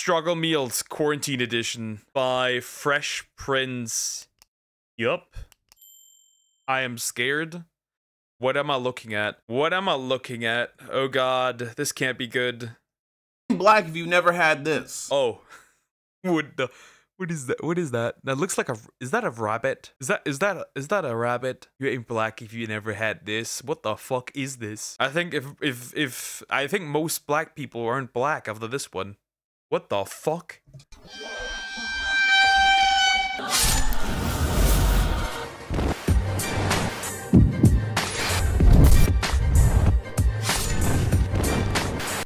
Struggle Meals Quarantine Edition by FreshPrinceYuup. I am scared. What am I looking at? What am I looking at? Oh god, this can't be good. Black if you've never had this. Oh. What is that? What is that? That looks like is that a rabbit? Is that a rabbit? You ain't black if you never had this. What the fuck is this? I think if I think most black people aren't black after this one. What the fuck?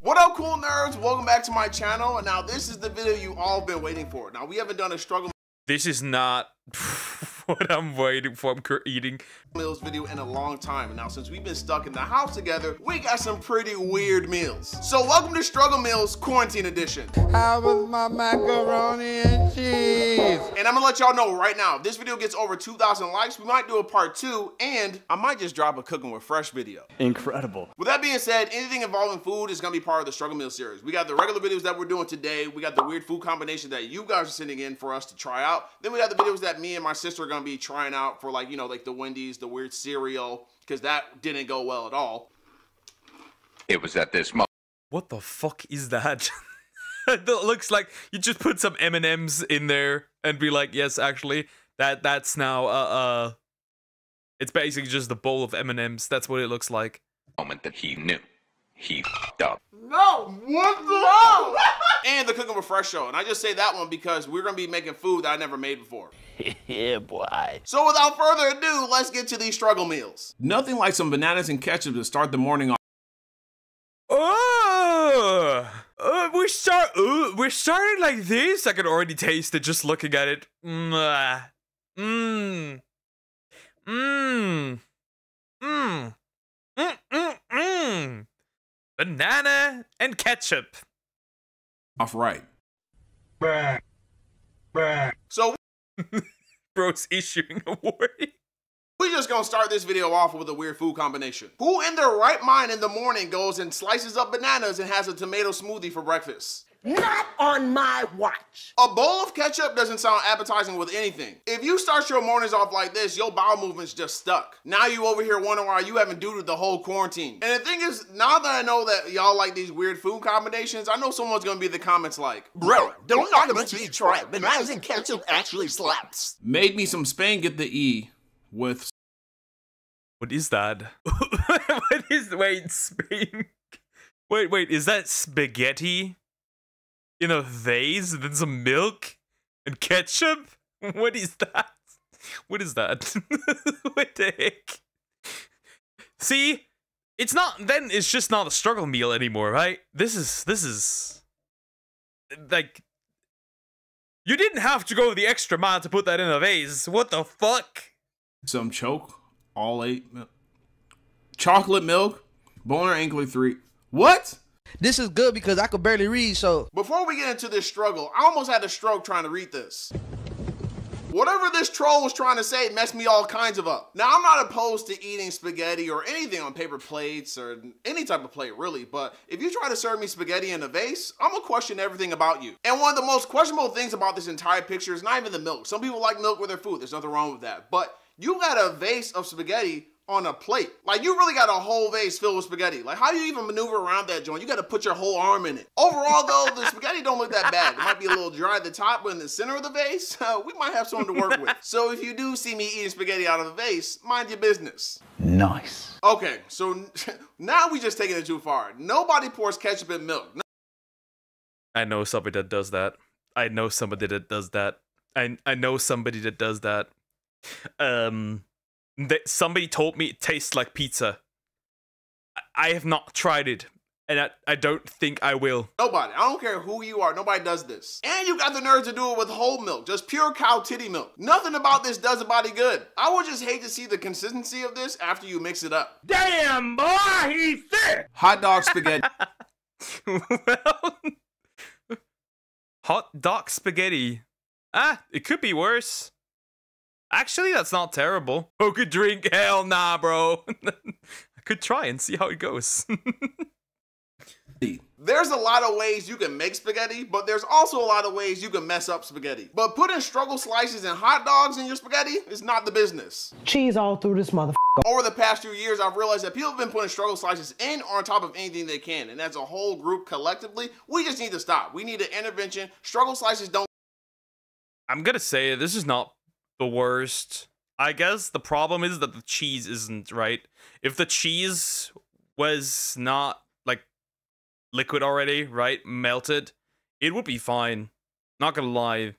What up, cool nerds? Welcome back to my channel. And now this is the video you all been waiting for. Now we haven't done a struggle. This is not what I'm waiting for. I'm eating meals video in a long time. And now since we've been stuck in the house together, we got some pretty weird meals. So welcome to Struggle Meals Quarantine Edition. How was my macaroni and cheese? And I'm gonna let y'all know right now, if this video gets over 2,000 likes, we might do a part 2, and I might just drop a Cooking with Fresh video. Incredible. With that being said, anything involving food is gonna be part of the Struggle Meal series. We got the regular videos that we're doing today. We got the weird food combination that you guys are sending in for us to try out. Then we got the videos that me and my sister are gonna be trying out for, like, you know, like the Wendy's, the weird cereal, because that didn't go well at all. It was at this moment. What the fuck is that? That looks like you just put some M&Ms in there and be like, yes, actually, that's now it's basically just a bowl of M&Ms. That's what it looks like. Moment that he knew he f***ed up. No, what the hell? And the Cooking with Fresh show. And I just say that one because we're gonna be making food that I never made before. Yeah, boy. So without further ado, let's get to these struggle meals. Nothing like some bananas and ketchup to start the morning off. We're starting like this. I can already taste it just looking at it. Banana and ketchup. Off right. So Bro's issuing a warning. we're just gonna start this video off with a weird food combination. Who in their right mind in the morning goes and slices up bananas and has a tomato smoothie for breakfast? Not on my watch. A bowl of ketchup doesn't sound appetizing with anything. If you start your mornings off like this, your bowel movement's just stuck. Now you over here wondering why you haven't doodled the whole quarantine. And the thing is, now that I know that y'all like these weird food combinations, I know someone's gonna be in the comments like, Bro, don't knock it until you try it. Bananas and ketchup actually slaps. made me some Spain get the E with... What is that? What is, wait, Spain? Wait, is that spaghetti in a vase and then some milk and ketchup? What is that? What is that? What the heck? See, it's not, then it's just not a struggle meal anymore, right? This is like, you didn't have to go the extra mile to put that in a vase. What the fuck? some choke, all 8 milk. Chocolate milk, boner ankler 3. What? This is good because I could barely read, so. Before we get into this struggle, I almost had a stroke trying to read this. Whatever this troll was trying to say messed me all kinds of up. Now, I'm not opposed to eating spaghetti or anything on paper plates or any type of plate, really, but if you try to serve me spaghetti in a vase, I'm gonna question everything about you. And one of the most questionable things about this entire picture is not even the milk. Some people like milk with their food. There's nothing wrong with that. But you got a vase of spaghetti on a plate. Like, you really got a whole vase filled with spaghetti. Like, how do you even maneuver around that joint? You got to put your whole arm in it. Overall, though, the spaghetti don't look that bad. It might be a little dry at the top, but in the center of the vase, we might have something to work with. So if you do see me eating spaghetti out of a vase, mind your business. Nice. Okay, so now we just taking it too far. Nobody pours ketchup in milk. I know somebody that does that. I know somebody that does that. I know somebody that does that. Somebody told me it tastes like pizza. I have not tried it, and I don't think I will. Nobody. I don't care who you are. Nobody does this. And you got the nerve to do it with whole milk. Just pure cow titty milk. Nothing about this does a body good. I would just hate to see the consistency of this after you mix it up. Damn, boy, he's thick. Hot dog spaghetti. Well, hot dog spaghetti. It could be worse. Actually, that's not terrible. Poker drink? Hell nah, bro. I could try and see how it goes. There's a lot of ways you can make spaghetti, but there's also a lot of ways you can mess up spaghetti. But putting struggle slices and hot dogs in your spaghetti is not the business. Cheese all through this motherfucker. Over the past few years, I've realized that people have been putting struggle slices in or on top of anything they can. And as a whole group collectively, we just need to stop. We need an intervention. Struggle slices don't. I'm gonna say this is not the worst. I guess the problem is that the cheese isn't right. If the cheese was not like liquid already, right, melted, it would be fine. Not gonna lie,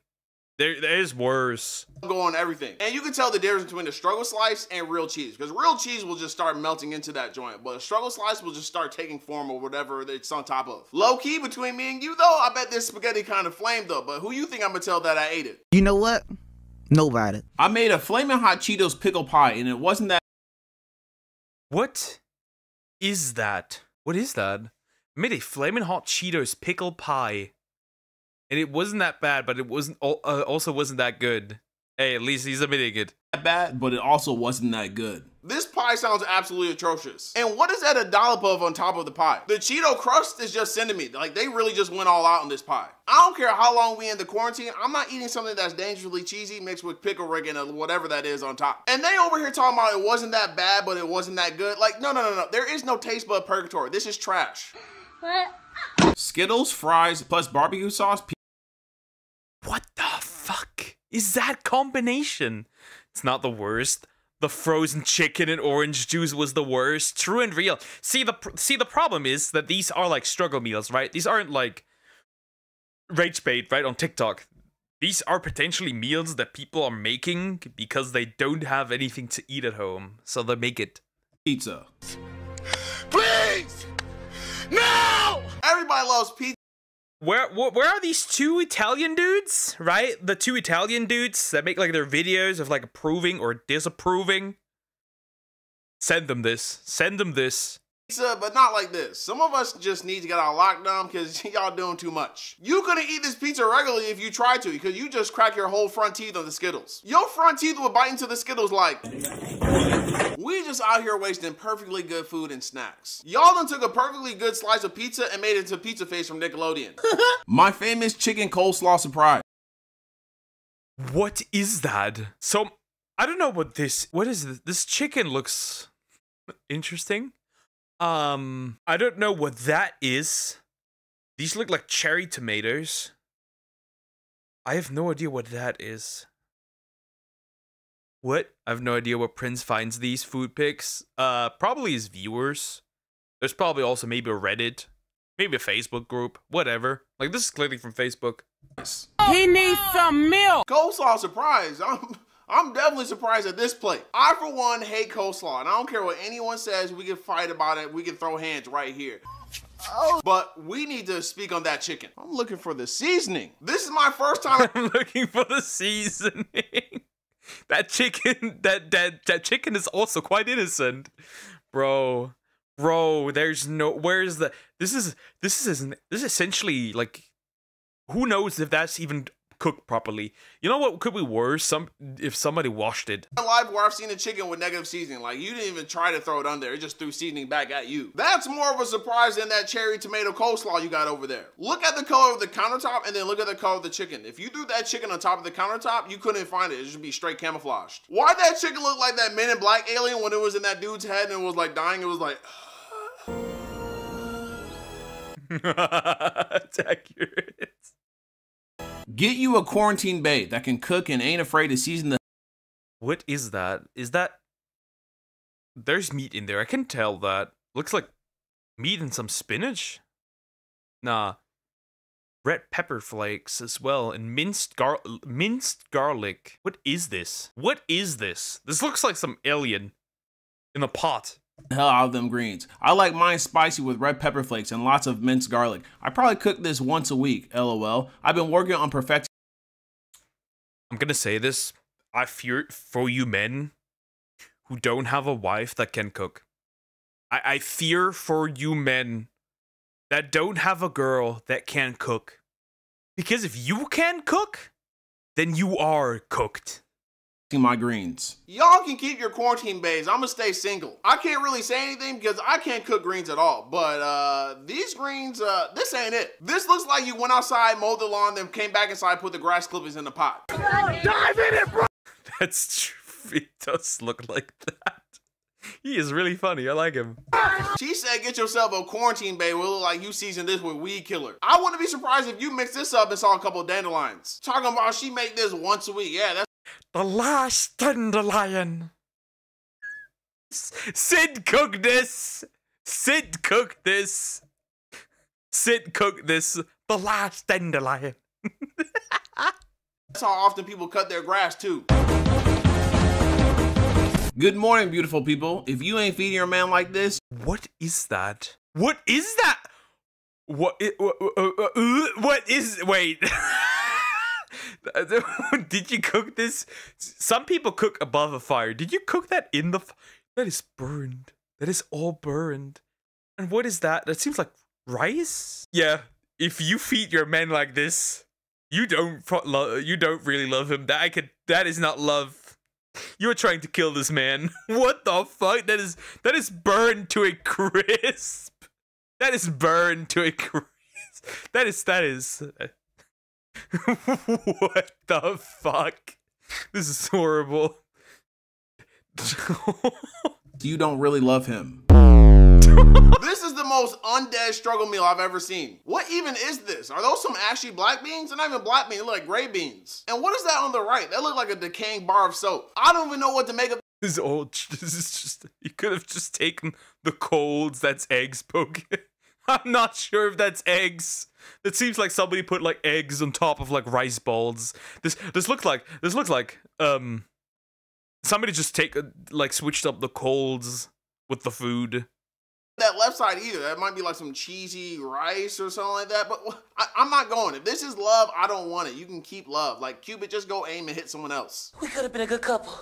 there is worse. Go on everything, and you can tell the difference between a struggle slice and real cheese, because real cheese will just start melting into that joint, but a struggle slice will just start taking form or whatever it's on top of. Low key between me and you though, I bet this spaghetti kind of flamed though. But who you think I'm gonna tell that I ate it? You know what? Nobody. I made a flaming hot Cheetos pickle pie, and it wasn't that. What is that? What is that? I made a flaming hot Cheetos pickle pie, and it wasn't that bad, but it wasn't also wasn't that good. Hey, at least he's admitting it. Bad, but it also wasn't that good. This pie sounds absolutely atrocious. And what is that a dollop of on top of the pie? The Cheeto crust is just sending me. Like, they really just went all out on this pie. I don't care how long we in the quarantine, I'm not eating something that's dangerously cheesy mixed with pickle rick and whatever that is on top. And they over here talking about it wasn't that bad, but it wasn't that good. Like, no. There is no taste bud purgatory. This is trash. Skittles, fries, plus barbecue sauce. What the fuck is that combination? It's not the worst. The frozen chicken and orange juice was the worst. True and real. See, the problem is that these are like struggle meals, right? These aren't like rage bait, right, on TikTok. These are potentially meals that people are making because they don't have anything to eat at home. So they make it. Pizza. Please! No! Everybody loves pizza. Where are these two Italian dudes, right? The two Italian dudes that make like their videos of like approving or disapproving. Send them this. Send them this. Pizza, but not like this. Some of us just need to get out of lockdown because y'all doing too much. You couldn't eat this pizza regularly if you tried to, because you just crack your whole front teeth on the Skittles. Your front teeth would bite into the Skittles like... We just out here wasting perfectly good food and snacks. Y'all done took a perfectly good slice of pizza and made it into Pizza Face from Nickelodeon. My famous chicken coleslaw surprise. What is that? So, I don't know what this... What is this? This chicken looks interesting. I don't know what that is. These look like cherry tomatoes. I have no idea what that is. What? I have no idea where Prince finds these food pics. Probably his viewers. There's probably also maybe a Reddit. Maybe a Facebook group. Whatever. Like, this is clearly from Facebook. He needs some milk. Coleslaw surprise. I'm definitely surprised at this plate. I, for one, hate coleslaw, and I don't care what anyone says. We can fight about it. We can throw hands right here. But we need to speak on that chicken. I'm looking for the seasoning. This is my first time. I'm looking for the seasoning. That chicken, that chicken is also quite innocent, bro. There's no. Where's the? This is essentially like, who knows if that's even cooked properly. You know what could be worse? If somebody washed it. Live where I've seen a chicken with negative seasoning. Like, you didn't even try to throw it on there. It just threw seasoning back at you. That's more of a surprise than that cherry tomato coleslaw you got over there. Look at the color of the countertop and then look at the color of the chicken. If you threw that chicken on top of the countertop, you couldn't find it. It should be straight camouflaged. Why'd that chicken look like that Men in Black alien when it was in that dude's head and it was like dying? It was like... It's accurate. Get you a quarantine babe that can cook and ain't afraid to season the... What is that? Is that... There's meat in there. I can tell that. Looks like meat and some spinach? Nah. Red pepper flakes as well, and minced garlic. What is this? What is this? This looks like some alien in a pot. Hell out of them greens. I like mine spicy with red pepper flakes and lots of minced garlic. I probably cook this once a week, lol. I've been working on perfecting... I'm gonna say this. I fear for you men who don't have a wife that can cook. I fear for you men that don't have a girl that can cook. Because if you can cook, then you are cooked. my greens. Y'all can keep your quarantine bays. I'm gonna stay single. I can't really say anything because I can't cook greens at all. But these greens, this ain't it. This looks like you went outside, mowed the lawn, then came back inside, put the grass clippings in the pot. Dive in it, bro! That's true. It does look like that. He is really funny. I like him. She said, get yourself a quarantine bay. Will look like you seasoned this with weed killer. I wouldn't be surprised if you mixed this up and saw a couple of dandelions. Talking about she make this once a week. Yeah, that's The last dandelion. Sid cook this. Sid cook this. Sid cook this. The last dandelion. that's how often people cut their grass too. Good morning, beautiful people. If you ain't feeding your man like this, What is that? What is that? What is, wait. Did you cook this? Some people cook above a fire. Did you cook that in the that is burned. That is all burned. And what is that? That seems like rice? Yeah, if you feed your man like this, you don't really love him. That is not love. You're trying to kill this man. What the fuck? That is burned to a crisp. That is burned to a crisp. That is what the fuck? This is horrible. you don't really love him. This is the most undead struggle meal I've ever seen. What even is this? Are those some actually black beans? They're not even black beans, they look like gray beans. And what is that on the right? That look like a decaying bar of soap. I don't even know what to make of This is just, you could have just taken the colds, that's eggs poking. I'm not sure if that's eggs. It seems like somebody put like eggs on top of like rice balls. This looks like somebody just switched up the colds with the food. that left side either. That might be like some cheesy rice or something like that. But I'm not going. If this is love, I don't want it. You can keep love. Like Cupid, just go aim and hit someone else. We could have been a good couple.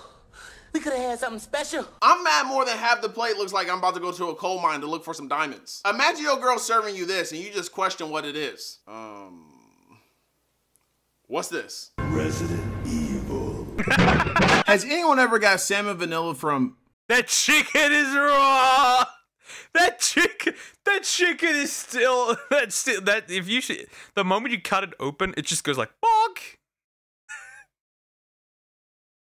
We could have had something special. I'm mad more than half the plate looks like I'm about to go to a coal mine to look for some diamonds. Imagine your girl serving you this and you just question what it is. What's this? Resident Evil. Has anyone ever got salmon vanilla from... That chicken is raw. That chicken is still if you should, the moment you cut it open, it just goes like bonk.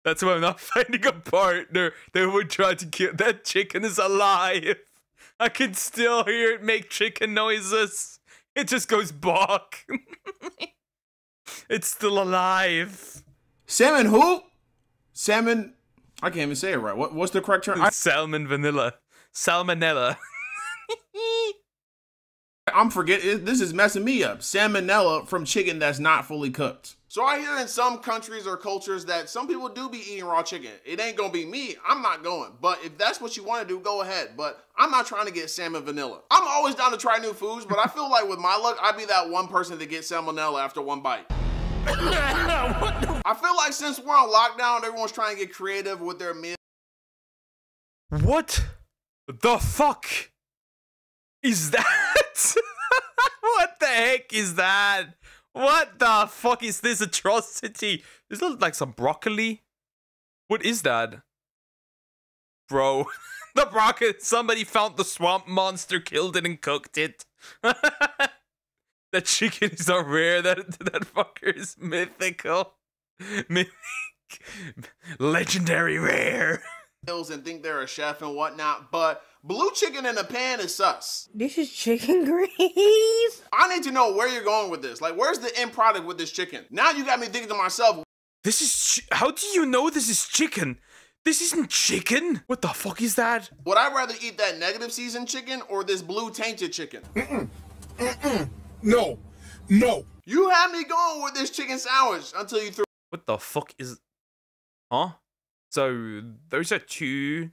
That's why I'm not finding a partner that would try to kill. That chicken is alive. I can still hear it make chicken noises. It just goes bonk. It's still alive. Salmon who? Salmon... I can't even say it right. What's the correct term? Salmon vanilla. Salmonella. I'm forgetting. This is messing me up. Salmonella from chicken that's not fully cooked. So I hear in some countries or cultures that some people do be eating raw chicken. It ain't gonna be me. I'm not going. But if that's what you want to do, go ahead. But I'm not trying to get salmon vanilla. I'm always down to try new foods, but I feel like with my luck, I'd be that one person to get salmonella after one bite. I feel like since we're on lockdown, everyone's trying to get creative with their meal. What the fuck is that? What the heck is that? What the fuck is this atrocity? This looks like some broccoli. What is that? Bro, the broccoli, somebody found the swamp monster, killed it and cooked it. That chicken is not rare, that fucker is mythical. Legendary rare. And think they're a chef and whatnot, but blue chicken in a pan is sus. This is chicken grease. I need to know where you're going with this. Like, where's the end product with this chicken? Now you got me thinking to myself, this is how do you know this is chicken? This isn't chicken. What the fuck is that? Would I rather eat that negative seasoned chicken or this blue tainted chicken? No. You had me going with this chicken sandwich until you threw. What the fuck is... Huh? So, those are 2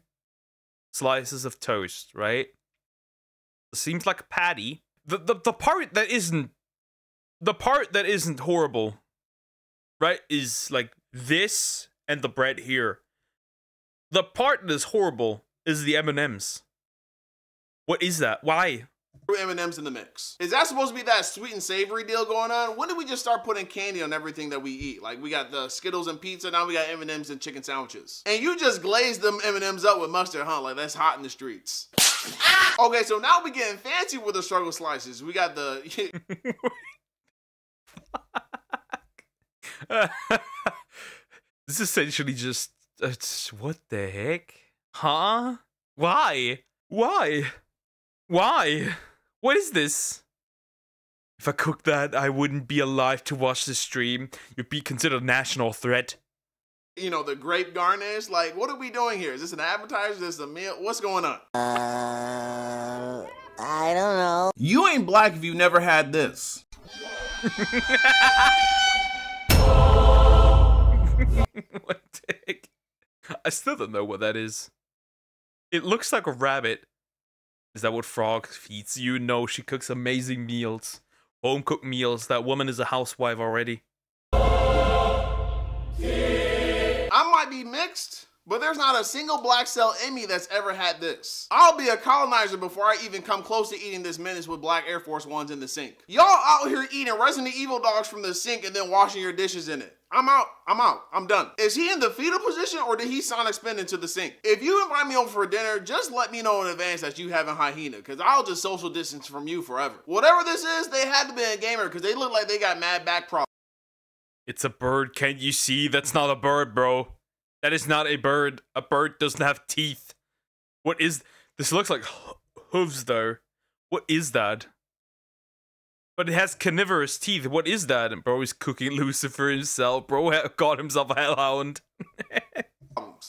slices of toast, right? Seems like a patty. The part that isn't... The part that isn't horrible, right, is like this and the bread here. The part that is horrible is the M&Ms. What is that? Why? M&Ms in the mix. Is that supposed to be that sweet and savory deal going on? When did we just start putting candy on everything that we eat? Like we got the Skittles and pizza, now we got M&Ms and chicken sandwiches. And you just glazed them M&Ms up with mustard, huh? Like that's hot in the streets. Okay, so now we getting fancy with the struggle slices. We got the... This is essentially just... what the heck? Huh? Why? Why? Why? What is this? If I cooked that, I wouldn't be alive to watch the stream. You'd be considered a national threat. You know, the grape garnish. Like, what are we doing here? Is this an appetizer? Is this a meal? What's going on? I don't know. You ain't black if you never had this. What the heck? I still don't know what that is. It looks like a rabbit. Is that what Frog feeds you? No, she cooks amazing meals. Home cooked meals. That woman is a housewife already. I might be mixed, but there's not a single black cell in me that's ever had this. I'll be a colonizer before I even come close to eating this menace with black Air Force Ones in the sink. Y'all out here eating Resident Evil dogs from the sink and then washing your dishes in it. I'm out. I'm done. Is he in the fetal position or did he sonic spin into the sink? If you invite me over for dinner, just let me know in advance that you having hyena, because I'll just social distance from you forever. Whatever this is, they had to be a gamer because they look like they got mad back problems. It's a bird, can't you see? That's not a bird, bro. That is not a bird. A bird doesn't have teeth. What is... This looks like hooves, though. What is that? But it has carnivorous teeth. What is that? And bro is cooking Lucifer himself. Bro got himself a hellhound.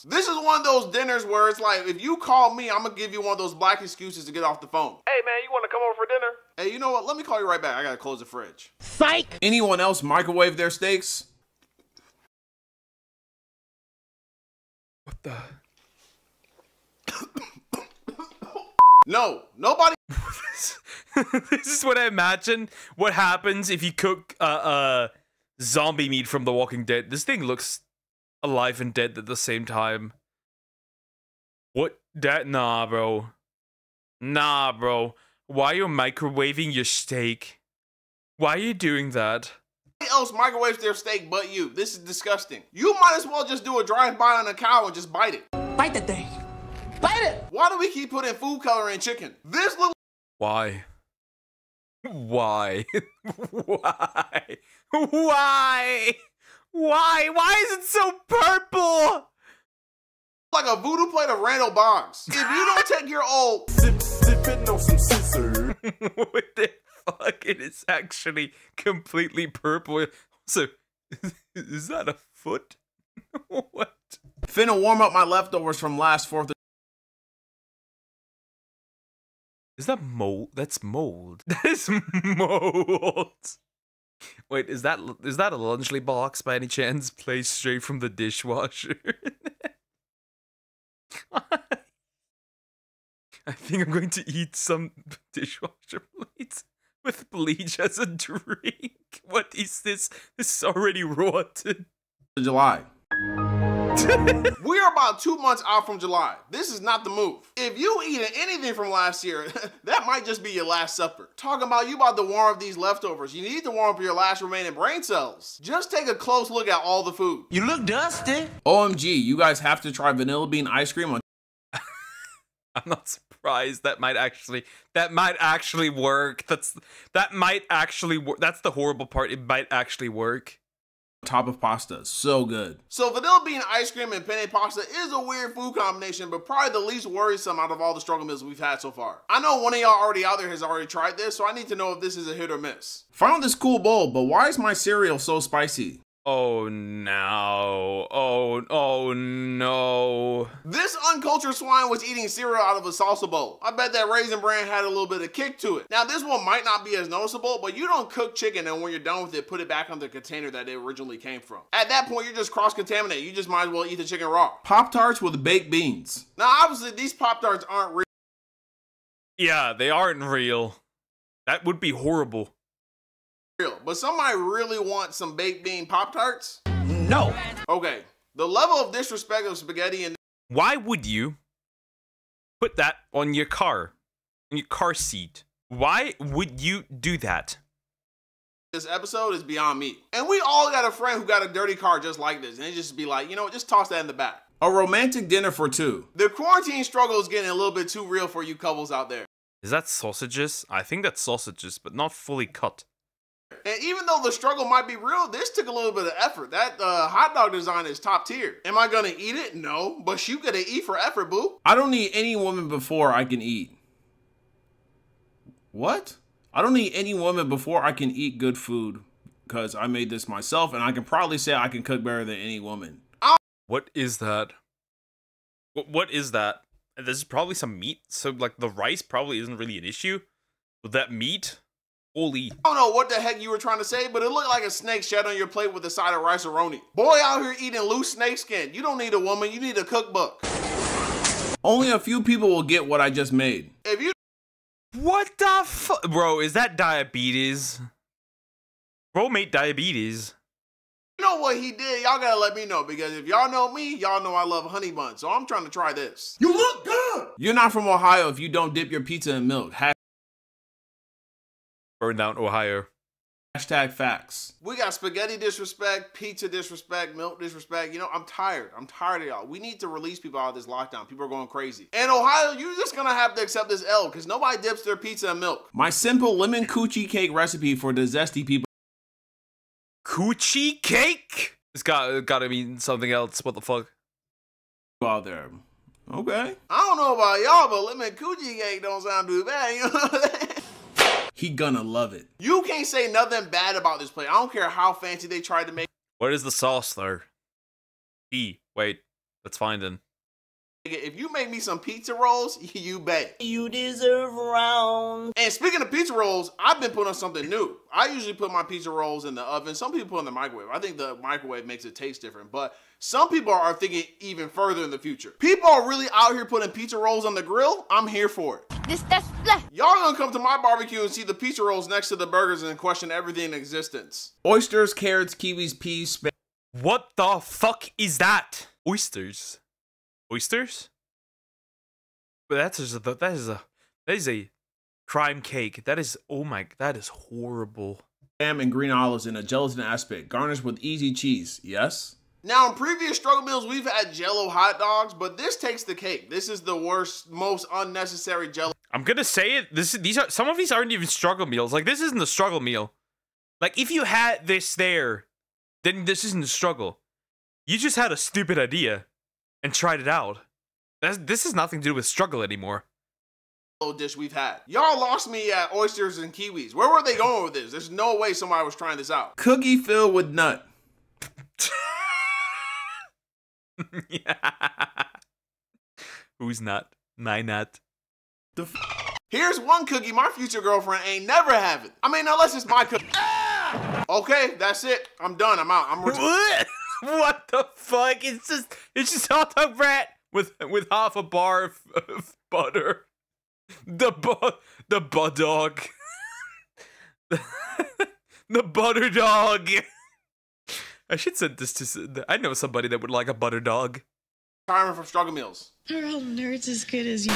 This is one of those dinners where it's like, if you call me, I'm gonna give you one of those black excuses to get off the phone. Hey man, you wanna come over for dinner? Hey, you know what? Let me call you right back. I gotta close the fridge. Psych! Anyone else microwave their steaks? What the... No, nobody. This is what I imagine what happens if you cook zombie meat from The Walking Dead. This thing looks alive and dead at the same time. What? That? Nah, bro. Nah, bro. Why are you microwaving your steak? Why are you doing that? Nobody else microwaves their steak but you. This is disgusting. You might as well just do a drive-by on a cow and just bite it. Bite the thing. Bite it! Why do we keep putting food coloring in chicken? This little... Why? Why? Why? Why? Why? Why is it so purple? Like a voodoo plate of Randall Boggs. If you don't take your old... Sipping on some scissor. What the fuck? It is actually completely purple. So, is that a foot? What? Finna warm up my leftovers from last 4th of... Is that mold? That's mold. That is mold. Wait, is that a Lunchly box by any chance? Placed straight from the dishwasher. I think I'm going to eat some dishwasher plates with bleach as a drink. What is this? This is already rotten. July. We are about 2 months out from July. This is not the move. If you eating anything from last year, that might just be your last supper. Talking about you about to warm up these leftovers. You need to warm up your last remaining brain cells. Just take a close look at all the food. You look dusty. OMG, you guys have to try vanilla bean ice cream on... I'm not surprised. That might actually work. That might actually work. That's the horrible part. It might actually work. top of pasta. So good. So vanilla bean ice cream and penne pasta is a weird food combination, but probably the least worrisome out of all the struggle meals we've had so far. I know one of y'all already out there has already tried this, so I need to know if this is a hit or miss. Found this cool bowl, but why is my cereal so spicy? Oh no. Oh no. This uncultured swine was eating cereal out of a salsa bowl. I bet that Raisin Bran had a little bit of kick to it. Now this one might not be as noticeable, but you don't cook chicken and when you're done with it, put it back on the container that it originally came from. At that point, you're just cross-contaminated. You just might as well eat the chicken raw. Pop-Tarts with baked beans. Now obviously these Pop-Tarts aren't real. Yeah, they aren't real. That would be horrible. But somebody really want some baked bean Pop-Tarts? No. Okay, the level of disrespect of spaghetti and... Why would you put that on your car? On your car seat? Why would you do that? This episode is beyond me. And we all got a friend who got a dirty car just like this. And it just be like, you know what, just toss that in the back. A romantic dinner for two. The quarantine struggle is getting a little bit too real for you couples out there. Is that sausages? I think that's sausages, but not fully cut. And even though the struggle might be real, this took a little bit of effort. That hot dog design is top tier. Am I gonna eat it? No, but you gotta eat for effort, boo. I don't need any woman before I can eat. What? I don't need any woman before I can eat good food because I made this myself and I can probably say I can cook better than any woman. What is that? What is that? This is probably some meat, so like the rice probably isn't really an issue. But that meat? Holy. I don't know what the heck you were trying to say, but it looked like a snake shed on your plate with a side of rice-a-roni. Boy out here eating loose snake skin. You don't need a woman, you need a cookbook. Only a few people will get what I just made. If you What the fuck? Bro, is that diabetes? Bro made diabetes. know what he did, y'all gotta let me know, because if y'all know me, y'all know I love honey buns, so I'm trying to try this. You look good! You're not from Ohio if you don't dip your pizza in milk. Burn down Ohio. Hashtag facts. We got spaghetti disrespect, pizza disrespect, milk disrespect. You know, I'm tired. I'm tired of y'all. We need to release people out of this lockdown. People are going crazy. And Ohio, you're just gonna have to accept this L, because nobody dips their pizza in milk. My simple lemon coochie cake recipe for the zesty people. Coochie cake? It's gotta mean something else. What the fuck? Out there. Okay. I don't know about y'all, but lemon coochie cake don't sound too bad. You know what I'm saying? He gonna love it. You can't say nothing bad about this plate. I don't care how fancy they tried to make What is the sauce there? Wait, let's find it. it. If you make me some pizza rolls, you bet. You deserve round. And speaking of pizza rolls, I've been putting on something new. I usually put my pizza rolls in the oven. Some people put in the microwave. I think the microwave makes it taste different, but some people are thinking even further in the future. People are really out here putting pizza rolls on the grill. I'm here for it. Y'all gonna come to my barbecue and see the pizza rolls next to the burgers and question everything in existence. Oysters, carrots, kiwis, peas, What the fuck is that? Oysters. Oysters? But that is a crime cake. That is, oh my, that is horrible. spam, and green olives in a gelatin aspect, garnished with easy cheese. Yes? Now, in previous struggle meals, we've had Jell-O hot dogs, but this takes the cake. This is the worst, most unnecessary Jell-O. I'm gonna say it. Some of these aren't even struggle meals. Like, this isn't a struggle meal. Like, if you had this there, then this isn't a struggle. You just had a stupid idea and tried it out. This has nothing to do with struggle anymore. Dish we've had. Y'all lost me at oysters and kiwis. Where were they going with this? There's no way somebody was trying this out. Cookie filled with nut. Yeah. Who's not? My nut. Here's one cookie my future girlfriend ain't never having. I mean, unless it's my cookie. Okay, that's it. I'm done. I'm out. I'm What the fuck? It's just hot dog bread with half a bar of butter. The butt dog. The butter dog. I should send this to. I know somebody that would like a butter dog. Timer from struggle meals. Are all nerds as good as you?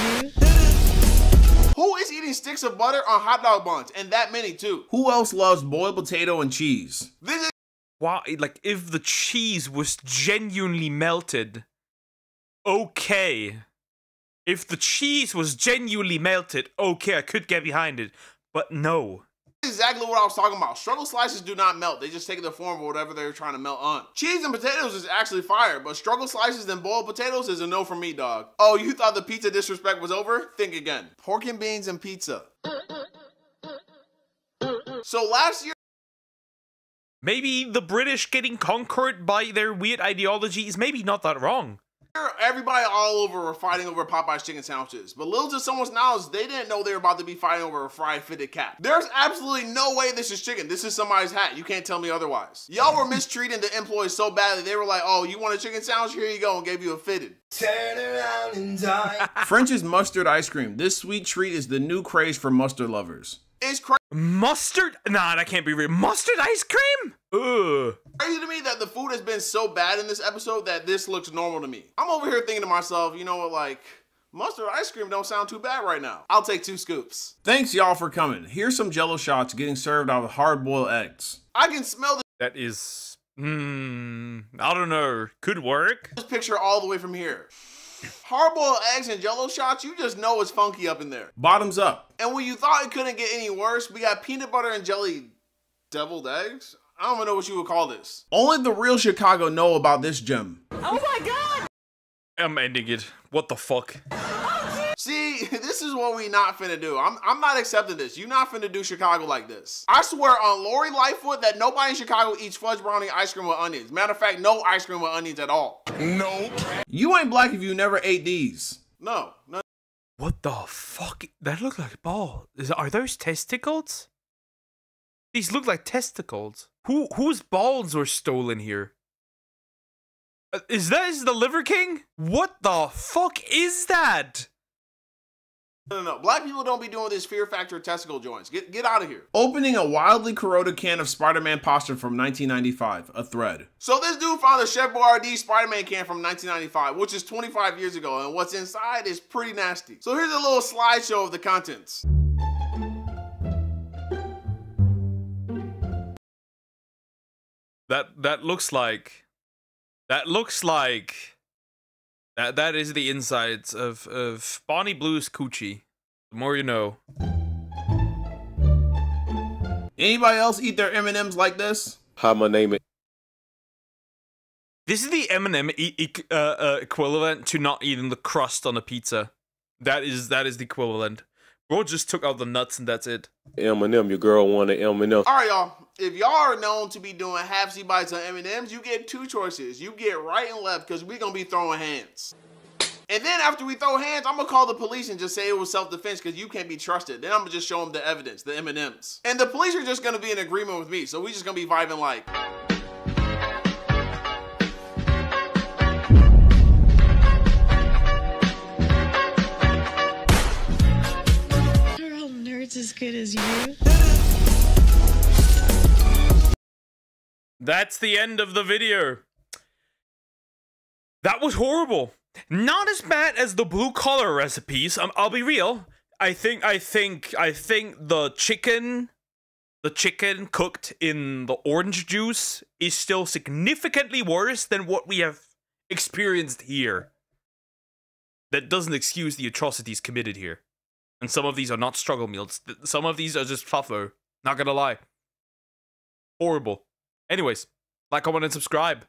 Who is eating sticks of butter on hot dog buns? And that many too. Who else loves boiled potato and cheese? This is Why? Like, if the cheese was genuinely melted, okay. If the cheese was genuinely melted, okay, I could get behind it. But no. exactly what I was talking about. Struggle slices do not melt. They just take the form of whatever they're trying to melt on. Cheese and potatoes is actually fire, but struggle slices and boiled potatoes is a no from me, dog. Oh, you thought the pizza disrespect was over? Think again. Pork and beans and pizza. So last year, maybe the British getting conquered by their weird ideology is maybe not that wrong. everybody all over were fighting over Popeye's chicken sandwiches. But little to someone's knowledge, they didn't know they were about to be fighting over a fried fitted cap. There's absolutely no way this is chicken. This is somebody's hat. You can't tell me otherwise. Y'all were mistreating the employees so badly, they were like, oh, you want a chicken sandwich? Here you go, and gave you a fitted. Turn around and die. French's mustard ice cream. This sweet treat is the new craze for mustard lovers. It's crazy. Mustard? Nah, that can't be real. Mustard ice cream? Ugh. Crazy to me that the food has been so bad in this episode that this looks normal to me. I'm over here thinking to myself, you know what, like, Mustard ice cream don't sound too bad right now. I'll take 2 scoops. Thanks y'all for coming. Here's some Jello shots getting served out with hard-boiled eggs. I can smell That is, I don't know. Could work. this picture all the way from here. Hard-boiled eggs and Jello shots, you just know it's funky up in there. Bottoms up. And when you thought it couldn't get any worse, we got peanut butter and jelly deviled eggs? I don't even know what you would call this. Only the real Chicago know about this gem. Oh my god! I'm ending it. What the fuck? See, this is what we not finna do. I'm not accepting this. You not finna do Chicago like this. I swear on Lori Lightfoot that nobody in Chicago eats fudge brownie ice cream with onions. Matter of fact, no ice cream with onions at all. No. You ain't black if you never ate these. No. What the fuck? That look like balls. Are those testicles? These look like testicles. Whose balls were stolen here? Is the Liver King? What the fuck is that? No. Black people don't be doing this Fear Factor testicle joints. Get out of here. Opening a wildly corroded can of Spider-Man poster from 1995, a thread. So this dude found a Chef Boyardee Spider-Man can from 1995, which is 25 years ago, and what's inside is pretty nasty. So here's a little slideshow of the contents. That looks like that is the insides of Bonnie Blue's coochie. The more you know. Anybody else eat their M&Ms like this? Hi, my name is. This is the M&M equivalent to not eating the crust on a pizza. That is the equivalent. Bro just took out the nuts and that's it. M&M, your girl wanted M&M. All right, y'all. If y'all are known to be doing half-C bites on M&Ms, you get 2 choices. You get right and left because we're going to be throwing hands. And then after we throw hands, I'm going to call the police and just say it was self-defense because you can't be trusted. Then I'm going to just show them the evidence, the M&Ms. And the police are just going to be in agreement with me. So we just going to be vibing like... Are all nerds as good as you? That's the end of the video. That was horrible. Not as bad as the blue collar recipes. I'll be real. I think the chicken cooked in the orange juice is still significantly worse than what we have experienced here. That doesn't excuse the atrocities committed here. And some of these are not struggle meals. Some of these are just fluffo. Not gonna lie. Horrible. Anyways, like, comment, and subscribe.